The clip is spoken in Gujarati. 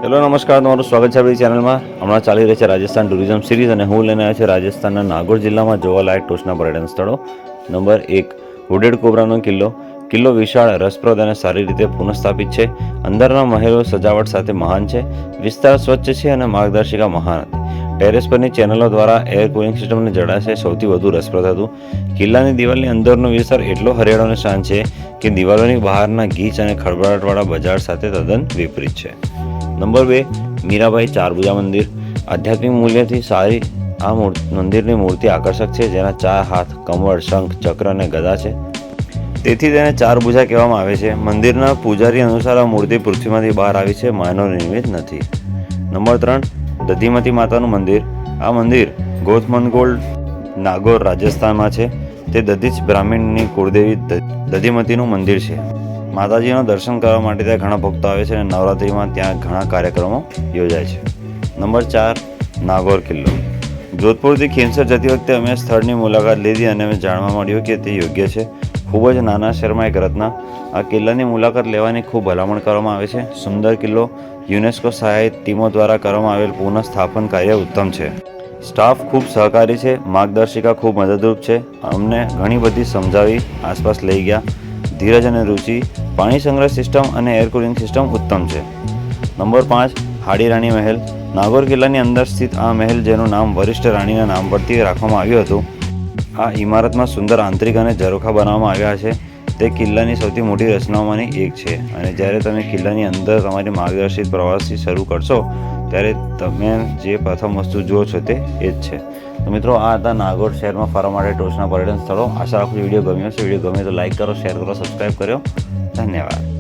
હેલો નમસ્કાર, તમારું સ્વાગત છે આપણી ચેનલમાં. હમણાં ચાલી રહી છે રાજસ્થાન ટુરિઝમ સિરીઝ અને હું લઈને આવ્યો છું રાજસ્થાનના નાગોર જિલ્લામાં જોવાલાયક ટોચના પર્યટન સ્થળો. નંબર 1, હુડેડ કોબ્રાનો કિલ્લો. કિલ્લો વિશાળ, રસપ્રદ અને સારી રીતે પુનઃસ્થાપિત છે. અંદરના મહેલો સજાવટ સાથે મહાન છે. વિસ્તાર સ્વચ્છ છે અને માર્ગદર્શિકા મહાન હતી. ટેરેસ પરની ચેનલો દ્વારા એર કુલિંગ સિસ્ટમને જળાશય સૌથી વધુ રસપ્રદ હતું. કિલ્લાની દિવાલની અંદરનો વિસ્તાર એટલો હરિયાળો અને શાંત છે કે દિવાલોની બહારના ગીચ અને ખળભળાટવાળા બજાર સાથે તદ્દન વિપરીત છે. નંબર 2, મીરાબાઈ ચારભુજા મંદિર. આધ્યાત્મિક મૂલ્યથી સારી આ મંદિરની મૂર્તિ આકર્ષક છે, જેના 4 હાથ, કમળ, શંખ, ચક્ર અને ગદા છે. તેથી તેને ચારભુજા કહેવામાં આવે છે. મંદિરના પૂજારી અનુસાર આ મૂર્તિ પૃથ્વીમાંથી બહાર આવી છે, માનવ નિર્મિત નથી. નંબર 3, દધીમતી માતાનું મંદિર. આ મંદિર ગોથમનગોલ, નાગોર, રાજસ્થાનમાં છે. તે દધીચ બ્રાહ્મણની કુળદેવી દધીમતીનું મંદિર છે. માતાજીના દર્શન કરવા માટે ત્યાં ઘણા ભક્તો આવે છે અને નવરાત્રિમાં ત્યાં ઘણા કાર્યક્રમો યોજાય છે. નંબર 4, નાગોર કિલ્લો. જોધપુરથી ખીંસર જતી વખતે અમે સ્થળની મુલાકાત લીધી અને અમે જાણવા મળ્યું કે તે યોગ્ય છે. ખૂબ જ નાના શહેરમાં એક રત્ન. આ કિલ્લાની મુલાકાત લેવાની ખૂબ ભલામણ કરવામાં આવે છે. સુંદર કિલ્લો, યુનેસ્કો સહાયિત ટીમો દ્વારા કરવામાં આવેલ પુનઃસ્થાપન કાર્ય ઉત્તમ છે. સ્ટાફ ખૂબ સહકારી છે. માર્ગદર્શિકા ખૂબ મદદરૂપ છે. અમને ઘણી બધી સમજાવી, આસપાસ લઈ ગયા. ધીરજ અને રુચિ. પાણી સંગ્રહ સિસ્ટમ અને એર કુલિંગ સિસ્ટમ ઉત્તમ છે. નંબર 5, હાડી રાણી મહેલ. નાગોર કિલ્લાની અંદર સ્થિત આ મહેલ, જેનું નામ વરિષ્ઠ રાણીના નામ પરથી રાખવામાં આવ્યું હતું. આ ઇમારતમાં સુંદર આંતરિક અને ઝરોખા બનાવવામાં આવ્યા છે. તે કિલ્લાની સૌથી મોટી રચનાઓમાંની એક છે અને જ્યારે તમે કિલ્લાની અંદર તમારી માર્ગદર્શિત પ્રવાસથી શરૂ કરશો ત્યારે તમે જે પ્રથમ વસ્તુ જુઓ છો તે એ જ છે. તો મિત્રો, આ હતા નાગોર શહેરમાં ફરવા માટે ટોચના પર્યટન સ્થળો. આશા રાખું વિડીયો ગમ્યો હશે. વિડીયો ગમે તો લાઇક કરો, શેર કરો, સબસ્ક્રાઈબ કરો. ધન્યવાદ.